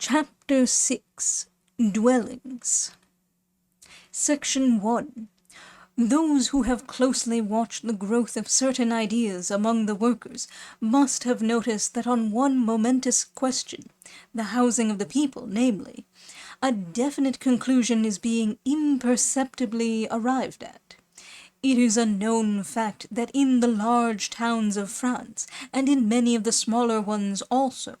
Chapter 6 Dwellings Section 1 Those who have closely watched the growth of certain ideas among the workers must have noticed that on one momentous question, the housing of the people, namely, a definite conclusion is being imperceptibly arrived at. It is a known fact that in the large towns of France, and in many of the smaller ones also,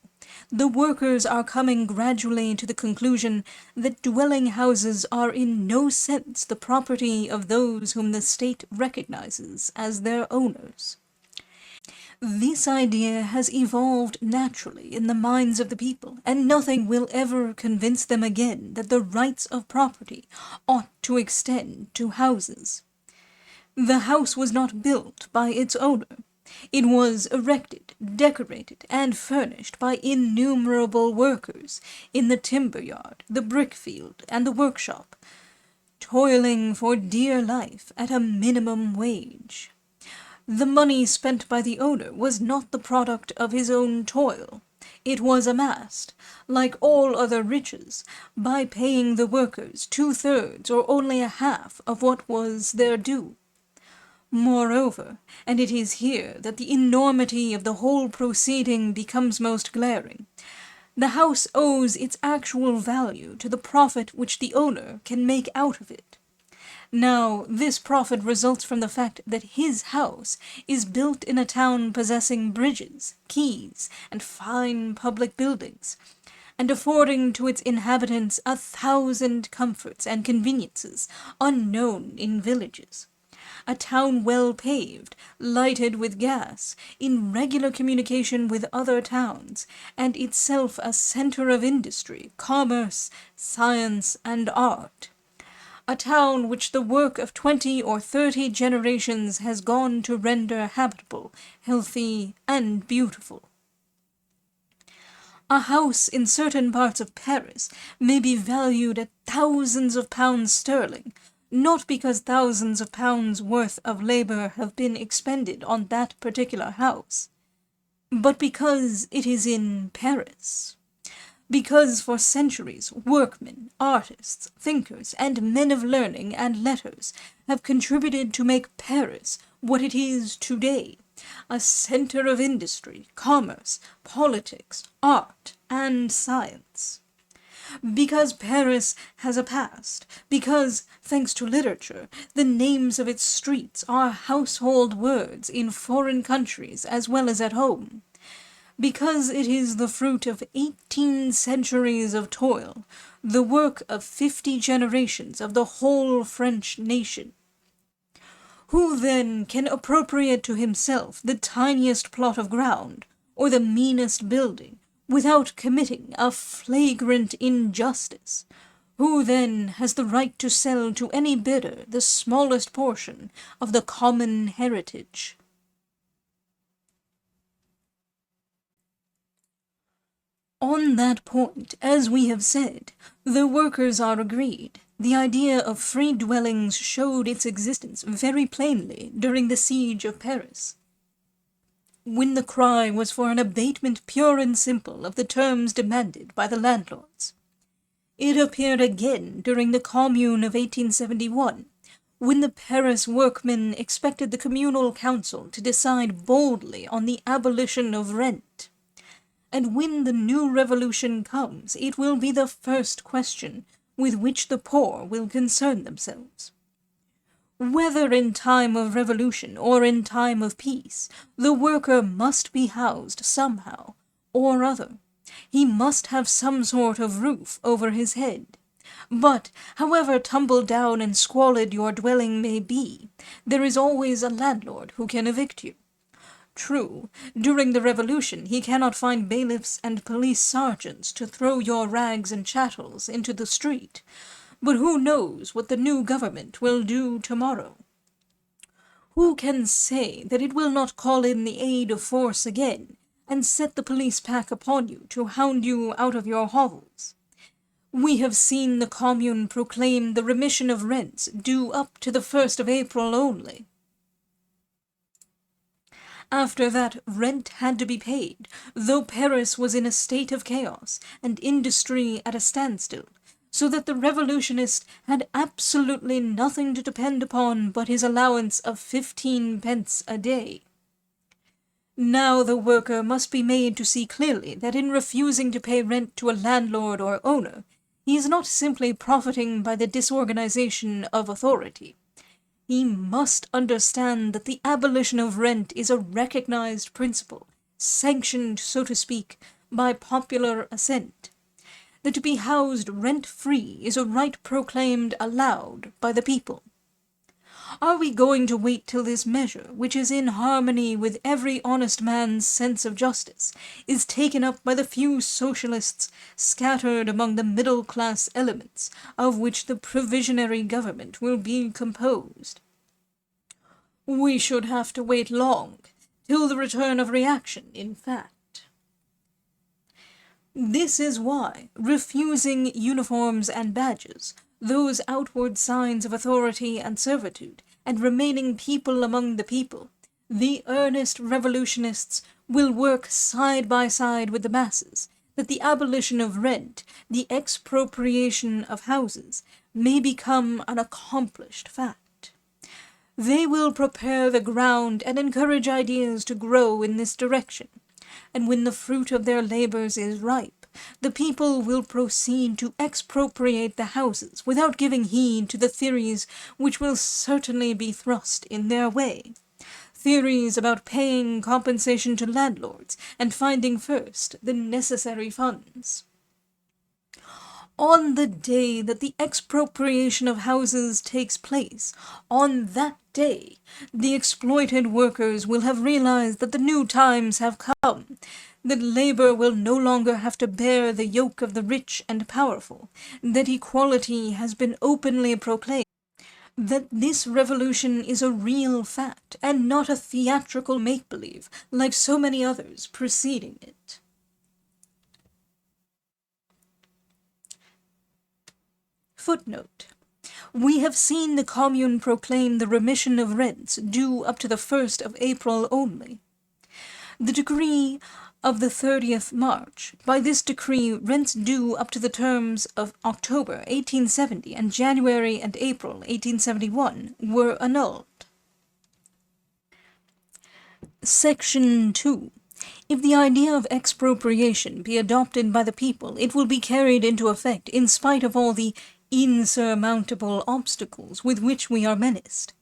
the workers are coming gradually to the conclusion that dwelling houses are in no sense the property of those whom the state recognizes as their owners. This idea has evolved naturally in the minds of the people, and nothing will ever convince them again that the rights of property ought to extend to houses. The house was not built by its owner. It was erected, decorated, and furnished by innumerable workers in the timber yard, the brick field, and the workshop, toiling for dear life at a minimum wage. The money spent by the owner was not the product of his own toil. It was amassed, like all other riches, by paying the workers 2/3 or only a half of what was their due. Moreover, and it is here that the enormity of the whole proceeding becomes most glaring, the house owes its actual value to the profit which the owner can make out of it. Now, this profit results from the fact that his house is built in a town possessing bridges, quays, and fine public buildings, and affording to its inhabitants 1,000 comforts and conveniences unknown in villages. A town well paved, lighted with gas, in regular communication with other towns, and itself a centre of industry, commerce, science, and art. A town which the work of 20 or 30 generations has gone to render habitable, healthy, and beautiful. A house in certain parts of Paris may be valued at thousands of pounds sterling, not because thousands of pounds worth of labour have been expended on that particular house, but because it is in Paris. Because for centuries workmen, artists, thinkers, and men of learning and letters have contributed to make Paris what it is today, a centre of industry, commerce, politics, art, and science. Because Paris has a past, because, thanks to literature, the names of its streets are household words in foreign countries as well as at home, because it is the fruit of 18 centuries of toil, the work of 50 generations of the whole French nation. Who then can appropriate to himself the tiniest plot of ground, or the meanest building, without committing a flagrant injustice? Who then has the right to sell to any bidder the smallest portion of the common heritage? On that point, as we have said, the workers are agreed. The idea of free dwellings showed its existence very plainly during the siege of Paris, when the cry was for an abatement pure and simple of the terms demanded by the landlords. It appeared again during the Commune of 1871, when the Paris workmen expected the communal council to decide boldly on the abolition of rent. And when the new revolution comes, it will be the first question with which the poor will concern themselves. Whether in time of revolution or in time of peace, the worker must be housed somehow or other. He must have some sort of roof over his head. But, however tumble down and squalid your dwelling may be, there is always a landlord who can evict you. True, during the Revolution he cannot find bailiffs and police sergeants to throw your rags and chattels into the street, but who knows what the new government will do tomorrow? Who can say that it will not call in the aid of force again, and set the police pack upon you to hound you out of your hovels? We have seen the Commune proclaim the remission of rents due up to the 1st of April only. After that, rent had to be paid, though Paris was in a state of chaos, and industry at a standstill, so that the revolutionist had absolutely nothing to depend upon but his allowance of 15 pence a day. Now the worker must be made to see clearly that in refusing to pay rent to a landlord or owner, he is not simply profiting by the disorganization of authority. He must understand that the abolition of rent is a recognized principle, sanctioned, so to speak, by popular assent. That to be housed rent-free is a right proclaimed aloud by the people. Are we going to wait till this measure, which is in harmony with every honest man's sense of justice, is taken up by the few socialists scattered among the middle-class elements of which the provisionary government will be composed? We should have to wait long, till the return of reaction, in fact. This is why, refusing uniforms and badges, those outward signs of authority and servitude, and remaining people among the people, the earnest revolutionists will work side by side with the masses, that the abolition of rent, the expropriation of houses, may become an accomplished fact. They will prepare the ground and encourage ideas to grow in this direction, and when the fruit of their labors is ripe, the people will proceed to expropriate the houses without giving heed to the theories which will certainly be thrust in their way. Theories about paying compensation to landlords and finding first the necessary funds. On the day that the expropriation of houses takes place, on that day, the exploited workers will have realized that the new times have come, that labor will no longer have to bear the yoke of the rich and powerful, that equality has been openly proclaimed, that this revolution is a real fact, and not a theatrical make-believe, like so many others preceding it. Footnote. We have seen the Commune proclaim the remission of rents due up to the 1st of April only. The decree of the 30th March. By this decree, rents due up to the terms of October 1870 and January and April 1871 were annulled. Section 2. If the idea of expropriation be adopted by the people, it will be carried into effect in spite of all the insurmountable obstacles with which we are menaced.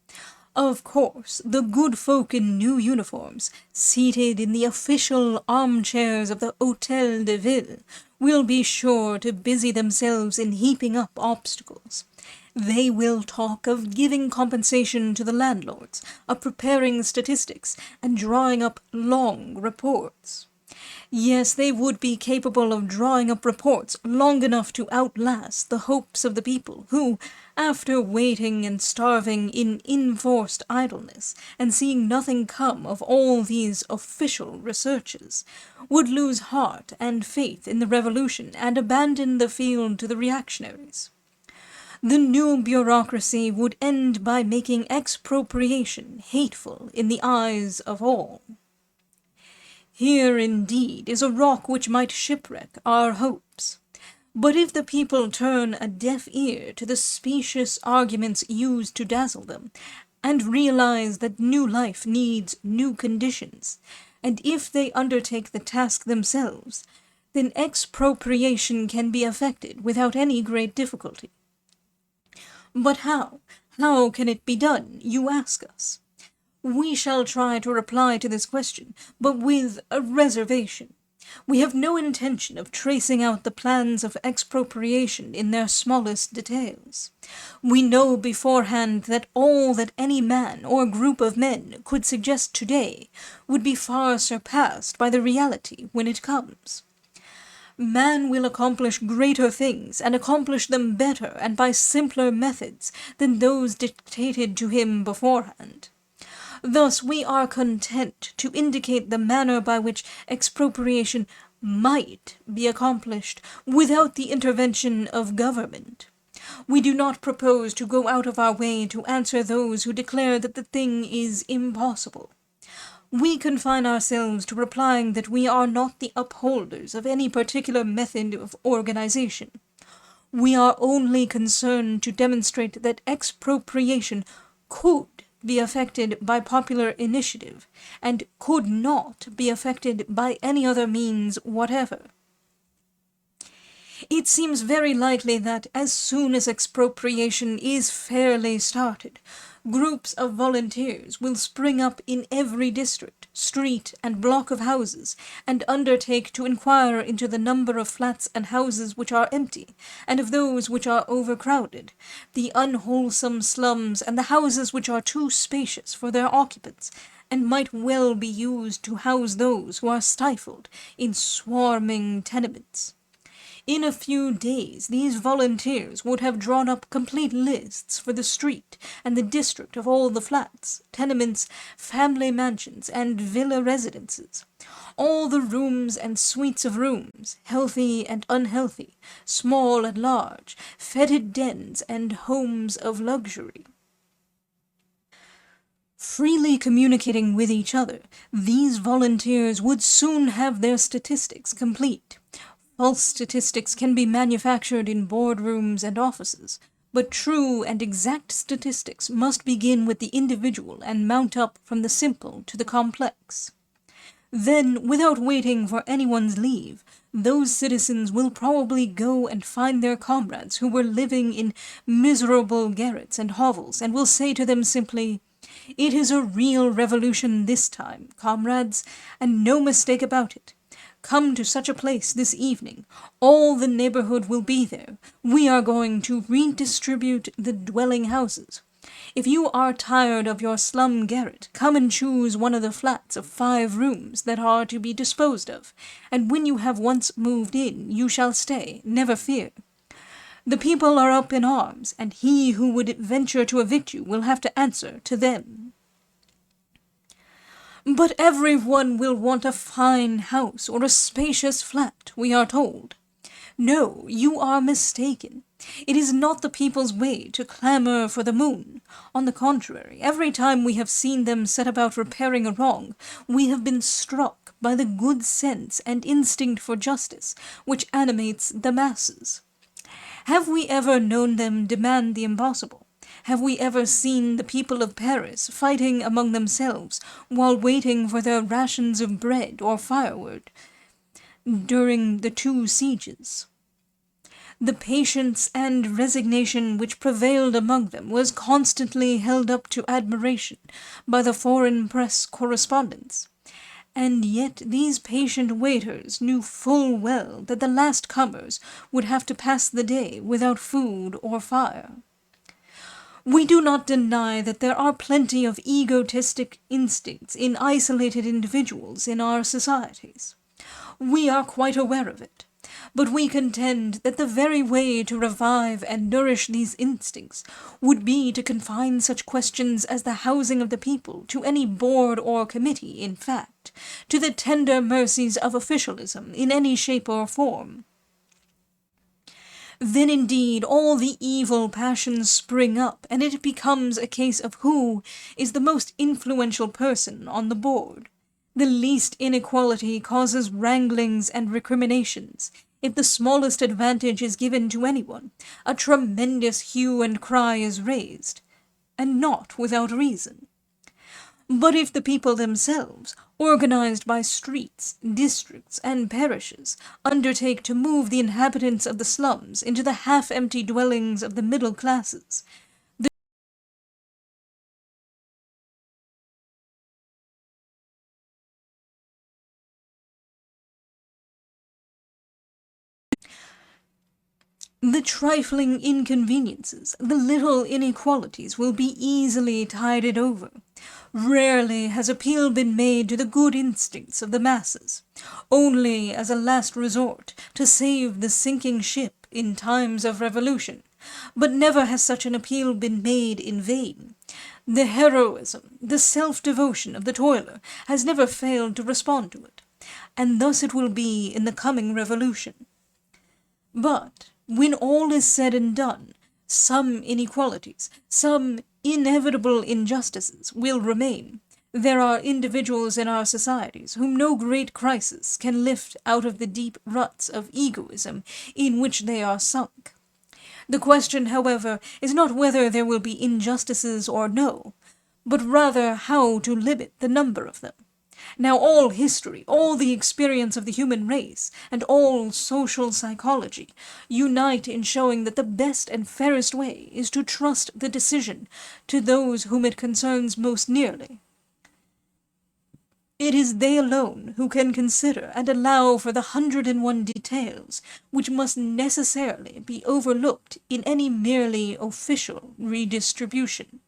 Of course, the good folk in new uniforms, seated in the official armchairs of the Hôtel de Ville, will be sure to busy themselves in heaping up obstacles. They will talk of giving compensation to the landlords, of preparing statistics, and drawing up long reports. Yes, they would be capable of drawing up reports long enough to outlast the hopes of the people, who, after waiting and starving in enforced idleness, and seeing nothing come of all these official researches, would lose heart and faith in the revolution and abandon the field to the reactionaries. The new bureaucracy would end by making expropriation hateful in the eyes of all. Here, indeed, is a rock which might shipwreck our hopes. But if the people turn a deaf ear to the specious arguments used to dazzle them, and realize that new life needs new conditions, and if they undertake the task themselves, then expropriation can be effected without any great difficulty. But how? How can it be done, you ask us? We shall try to reply to this question, but with a reservation. We have no intention of tracing out the plans of expropriation in their smallest details. We know beforehand that all that any man or group of men could suggest today would be far surpassed by the reality when it comes. Man will accomplish greater things, and accomplish them better and by simpler methods than those dictated to him beforehand. Thus we are content to indicate the manner by which expropriation might be accomplished without the intervention of government. We do not propose to go out of our way to answer those who declare that the thing is impossible. We confine ourselves to replying that we are not the upholders of any particular method of organization. We are only concerned to demonstrate that expropriation could be affected by popular initiative, and could not be affected by any other means whatever. It seems very likely that, as soon as expropriation is fairly started, groups of volunteers will spring up in every district, street, and block of houses, and undertake to inquire into the number of flats and houses which are empty, and of those which are overcrowded, the unwholesome slums, and the houses which are too spacious for their occupants, and might well be used to house those who are stifled in swarming tenements. In a few days these volunteers would have drawn up complete lists for the street and the district of all the flats, tenements, family mansions, and villa residences, all the rooms and suites of rooms, healthy and unhealthy, small and large, fetid dens and homes of luxury. Freely communicating with each other, these volunteers would soon have their statistics complete. False statistics can be manufactured in boardrooms and offices, but true and exact statistics must begin with the individual and mount up from the simple to the complex. Then, without waiting for anyone's leave, those citizens will probably go and find their comrades who were living in miserable garrets and hovels, and will say to them simply, "It is a real revolution this time, comrades, and no mistake about it. Come to such a place this evening. All the neighborhood will be there. We are going to redistribute the dwelling houses. If you are tired of your slum garret, come and choose one of the flats of 5 rooms that are to be disposed of, and when you have once moved in, you shall stay, never fear. The people are up in arms, and he who would venture to evict you will have to answer to them." "But everyone will want a fine house or a spacious flat," we are told. No, you are mistaken. It is not the people's way to clamor for the moon. On the contrary, every time we have seen them set about repairing a wrong, we have been struck by the good sense and instinct for justice which animates the masses. Have we ever known them demand the impossible? Have we ever seen the people of Paris fighting among themselves while waiting for their rations of bread or firewood during the 2 sieges? The patience and resignation which prevailed among them was constantly held up to admiration by the foreign press correspondents. And yet these patient waiters knew full well that the last comers would have to pass the day without food or fire. We do not deny that there are plenty of egotistic instincts in isolated individuals in our societies. We are quite aware of it, but we contend that the very way to revive and nourish these instincts would be to confine such questions as the housing of the people to any board or committee, in fact, to the tender mercies of officialism in any shape or form. Then indeed all the evil passions spring up, and it becomes a case of who is the most influential person on the board. The least inequality causes wranglings and recriminations. If the smallest advantage is given to anyone, a tremendous hue and cry is raised, and not without reason. But if the people themselves, organized by streets, districts, and parishes, undertake to move the inhabitants of the slums into the half-empty dwellings of the middle classes, the trifling inconveniences, the little inequalities will be easily tided over. Rarely has appeal been made to the good instincts of the masses, only as a last resort to save the sinking ship in times of revolution, but never has such an appeal been made in vain. The heroism, the self-devotion of the toiler has never failed to respond to it, and thus it will be in the coming revolution. But when all is said and done, some inequalities, some inevitable injustices will remain, There are individuals in our societies whom no great crisis can lift out of the deep ruts of egoism in which they are sunk. The question, however, is not whether there will be injustices or no, but rather how to limit the number of them. Now all history, all the experience of the human race, and all social psychology unite in showing that the best and fairest way is to trust the decision to those whom it concerns most nearly. It is they alone who can consider and allow for the 101 details which must necessarily be overlooked in any merely official redistribution.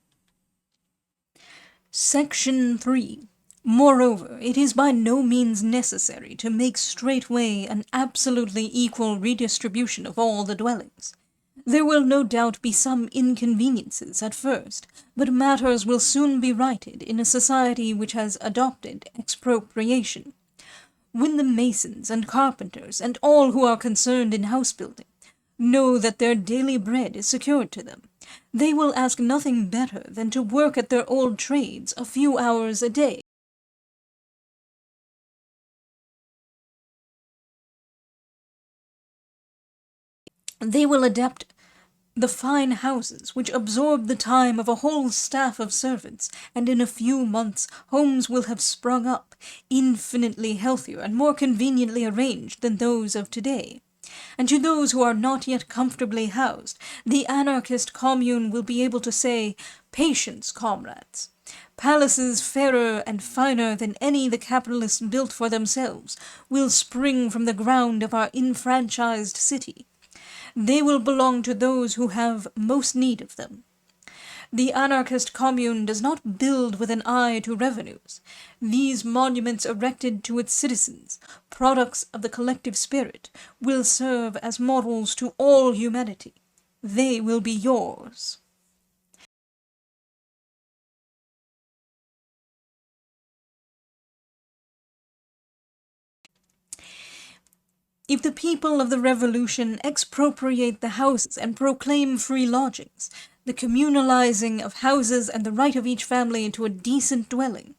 Section 3. Moreover, it is by no means necessary to make straightway an absolutely equal redistribution of all the dwellings. There will no doubt be some inconveniences at first, but matters will soon be righted in a society which has adopted expropriation. When the masons and carpenters, and all who are concerned in house-building, know that their daily bread is secured to them, they will ask nothing better than to work at their old trades a few hours a day. They will adapt the fine houses which absorb the time of a whole staff of servants, and in a few months homes will have sprung up, infinitely healthier and more conveniently arranged than those of today. And to those who are not yet comfortably housed, the anarchist commune will be able to say, "Patience, comrades. Palaces fairer and finer than any the capitalists built for themselves will spring from the ground of our enfranchised city. They will belong to those who have most need of them." The anarchist commune does not build with an eye to revenues. These monuments erected to its citizens, products of the collective spirit, will serve as models to all humanity. They will be yours. If the people of the Revolution expropriate the houses and proclaim free lodgings, the communalizing of houses and the right of each family into a decent dwelling,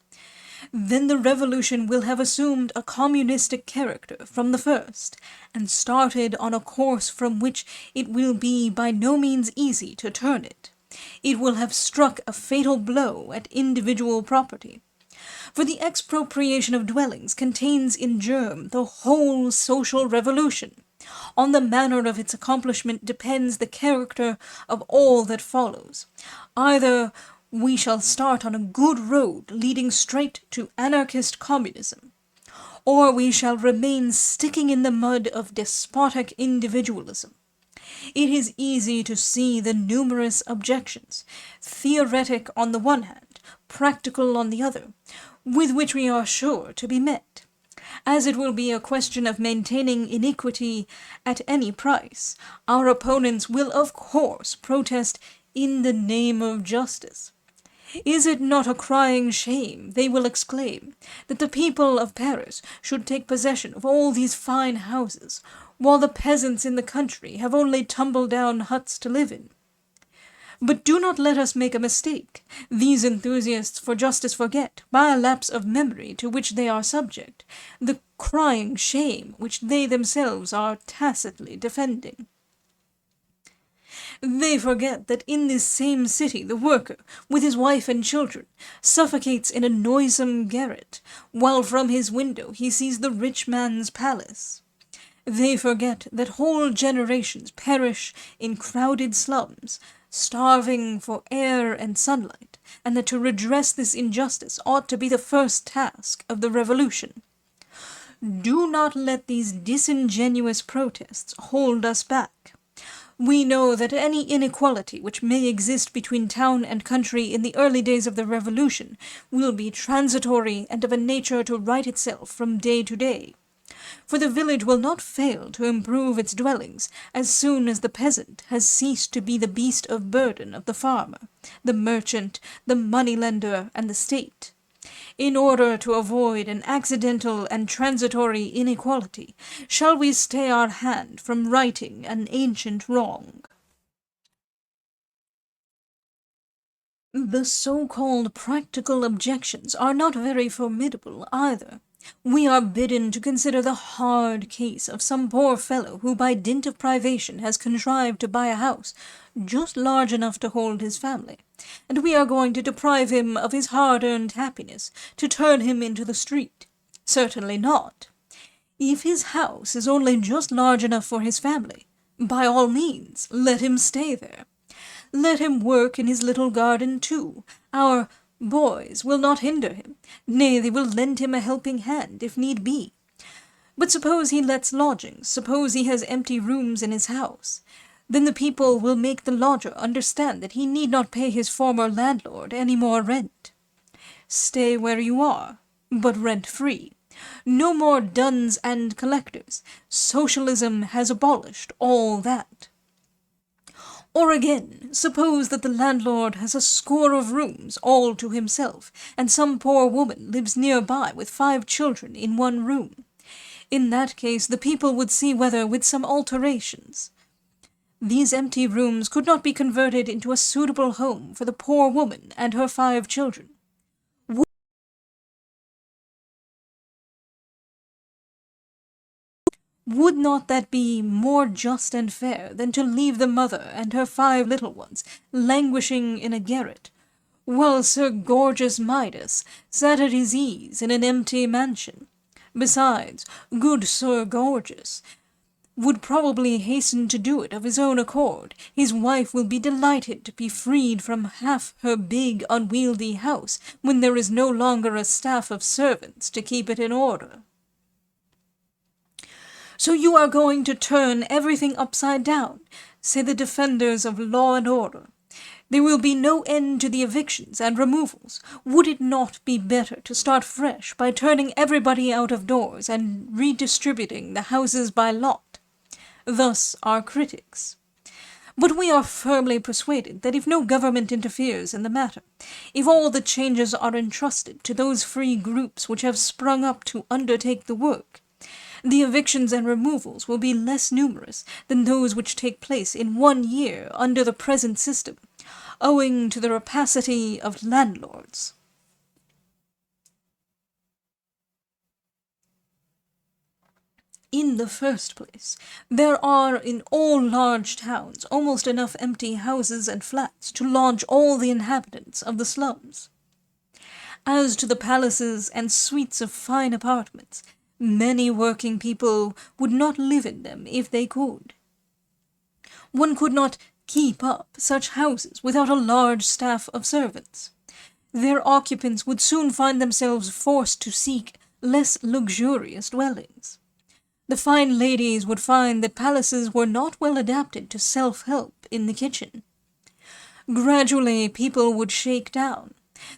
then the Revolution will have assumed a communistic character from the first, and started on a course from which it will be by no means easy to turn it. It will have struck a fatal blow at individual property. For the expropriation of dwellings contains in germ the whole social revolution. On the manner of its accomplishment depends the character of all that follows. Either we shall start on a good road leading straight to anarchist communism, or we shall remain sticking in the mud of despotic individualism. It is easy to see the numerous objections, theoretic on the one hand, practical on the other, with which we are sure to be met. As it will be a question of maintaining iniquity at any price, our opponents will of course protest in the name of justice. Is it not a crying shame, they will exclaim, that the people of Paris should take possession of all these fine houses, while the peasants in the country have only tumble-down huts to live in? But do not let us make a mistake. These enthusiasts for justice forget, by a lapse of memory to which they are subject, the crying shame which they themselves are tacitly defending. They forget that in this same city the worker, with his wife and children, suffocates in a noisome garret, while from his window he sees the rich man's palace. They forget that whole generations perish in crowded slums, starving for air and sunlight, and that to redress this injustice ought to be the first task of the Revolution. Do not let these disingenuous protests hold us back. We know that any inequality which may exist between town and country in the early days of the Revolution will be transitory and of a nature to right itself from day to day. For the village will not fail to improve its dwellings as soon as the peasant has ceased to be the beast of burden of the farmer, the merchant, the money-lender, and the state. In order to avoid an accidental and transitory inequality, shall we stay our hand from righting an ancient wrong? The so-called practical objections are not very formidable either. We are bidden to consider the hard case of some poor fellow who by dint of privation has contrived to buy a house just large enough to hold his family, and we are going to deprive him of his hard-earned happiness, to turn him into the street. Certainly not. If his house is only just large enough for his family, by all means let him stay there. Let him work in his little garden too. Our boys will not hinder him. Nay, they will lend him a helping hand, if need be. But suppose he lets lodgings, suppose he has empty rooms in his house, then the people will make the lodger understand that he need not pay his former landlord any more rent. Stay where you are, but rent-free. No more duns and collectors. Socialism has abolished all that. Or again, suppose that the landlord has a score of rooms all to himself, and some poor woman lives nearby with 5 children in one room. In that case, the people would see whether, with some alterations, these empty rooms could not be converted into a suitable home for the poor woman and her 5 children. Would not that be more just and fair than to leave the mother and her 5 little ones languishing in a garret, while Sir Gorgeous Midas sat at his ease in an empty mansion? Besides, good Sir Gorgeous would probably hasten to do it of his own accord. His wife will be delighted to be freed from half her big, unwieldy house, when there is no longer a staff of servants to keep it in order. So you are going to turn everything upside down, say the defenders of law and order. There will be no end to the evictions and removals. Would it not be better to start fresh by turning everybody out of doors and redistributing the houses by lot? Thus our critics. But we are firmly persuaded that if no government interferes in the matter, if all the changes are entrusted to those free groups which have sprung up to undertake the work, the evictions and removals will be less numerous than those which take place in 1 year under the present system, owing to the rapacity of landlords. In the first place, there are in all large towns almost enough empty houses and flats to lodge all the inhabitants of the slums. As to the palaces and suites of fine apartments, many working people would not live in them if they could. One could not keep up such houses without a large staff of servants. Their occupants would soon find themselves forced to seek less luxurious dwellings. The fine ladies would find that palaces were not well adapted to self-help in the kitchen. Gradually people would shake down.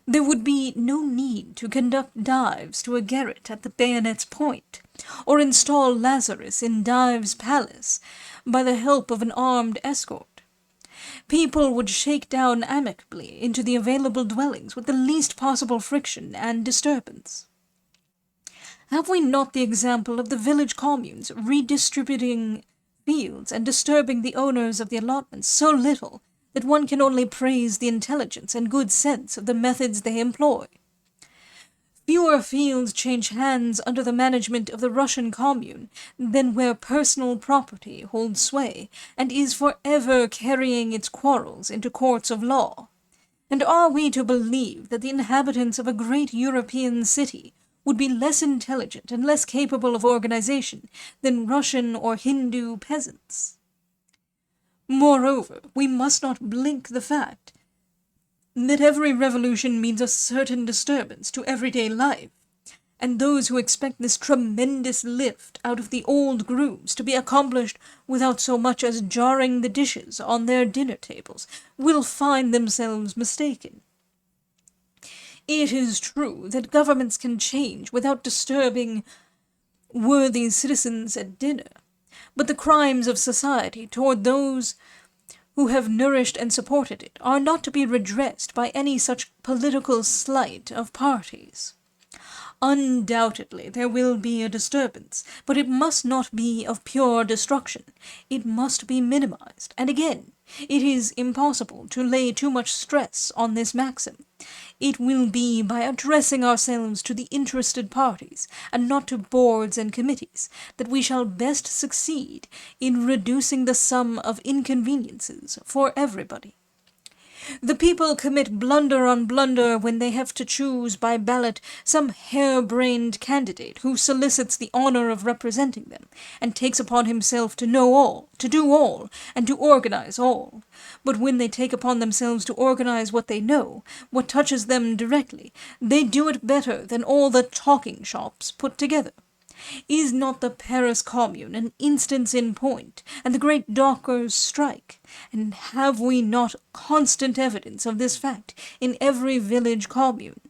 There would be no need to conduct Dives to a garret at the bayonet's point, or install Lazarus in Dives' palace by the help of an armed escort. People would shake down amicably into the available dwellings with the least possible friction and disturbance. Have we not the example of the village communes redistributing fields and disturbing the owners of the allotments so little that one can only praise the intelligence and good sense of the methods they employ? Fewer fields change hands under the management of the Russian commune than where personal property holds sway, and is for ever carrying its quarrels into courts of law. And are we to believe that the inhabitants of a great European city would be less intelligent and less capable of organization than Russian or Hindu peasants? Moreover, we must not blink the fact that every revolution means a certain disturbance to everyday life, and those who expect this tremendous lift out of the old grooves to be accomplished without so much as jarring the dishes on their dinner tables will find themselves mistaken. It is true that governments can change without disturbing worthy citizens at dinner, but the crimes of society toward those who have nourished and supported it are not to be redressed by any such political slight of parties. Undoubtedly there will be a disturbance, but it must not be of pure destruction. It must be minimized, and again, it is impossible to lay too much stress on this maxim. It will be by addressing ourselves to the interested parties, and not to boards and committees, that we shall best succeed in reducing the sum of inconveniences for everybody. The people commit blunder on blunder when they have to choose by ballot some hare-brained candidate who solicits the honor of representing them, and takes upon himself to know all, to do all, and to organize all. But when they take upon themselves to organize what they know, what touches them directly, they do it better than all the talking shops put together. Is not the Paris Commune an instance in point, and the great dockers' strike? And have we not constant evidence of this fact in every village commune?